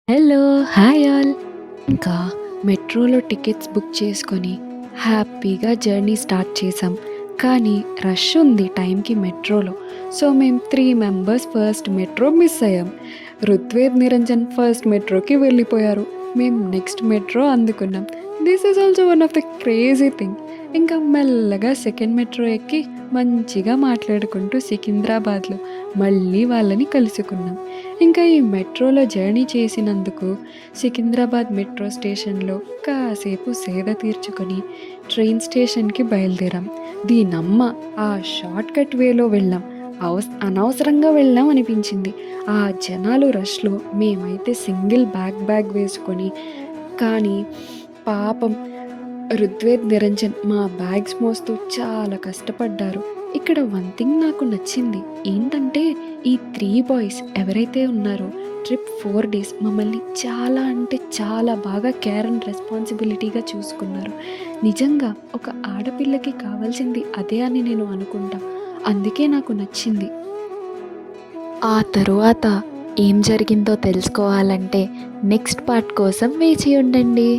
Hello! Hi all. ఇంకా మెట్రోలో tickets book చేసుకొని హ్యాపీగా జర్నీ స్టార్ట్ చేసాం. కానీ రష్ ఉంది టైంకి మెట్రోలో. సో మేము 3 మెంబర్స్ ఫస్ట్ మెట్రో మిస్ అయ్యాం. రుత్వేద్, నిరంజన్ ఫస్ట్ మెట్రోకి వెళ్ళిపోయారు. మేము నెక్స్ట్ మెట్రో అందుకున్నాం. This is also one of the crazy thing. ఇంకా మెల్లగా సెకండ్ మెట్రో ఎక్కి మంచిగా మాట్లాడుకుంటూ సికింద్రాబాద్లో మళ్ళీ వాళ్ళని కలుసుకున్నాం. ఇంకా ఈ మెట్రోలో జర్నీ చేసినందుకు సికింద్రాబాద్ మెట్రో స్టేషన్లో కాసేపు సేద తీర్చుకొని ట్రైన్ స్టేషన్కి బయలుదేరాం. దీనమ్మ ఆ షార్ట్ కట్ వేలో వెళ్ళాం. అనవసరంగా వెళ్ళాం అనిపించింది. ఆ జనాలు రష్లో మేమైతే సింగిల్ బ్యాగ్ వేసుకొని, కానీ పాపం రుగ్వేద్, నిరంజన్ మా బ్యాగ్స్ మోస్తూ చాలా కష్టపడ్డారు. ఇక్కడ వన్ థింగ్ నాకు నచ్చింది ఏంటంటే, ఈ 3 బాయ్స్ ఎవరైతే ఉన్నారో ట్రిప్ 4 డేస్ మమ్మల్ని చాలా అంటే చాలా బాగా కేర్ అండ్ రెస్పాన్సిబిలిటీగా చూసుకున్నారు. నిజంగా ఒక ఆడపిల్లకి కావాల్సింది అదే అని నేను అనుకుంటా. అందుకే నాకు నచ్చింది. ఆ తరువాత ఏం జరిగిందో తెలుసుకోవాలంటే నెక్స్ట్ పార్ట్ కోసం వేచి ఉండండి.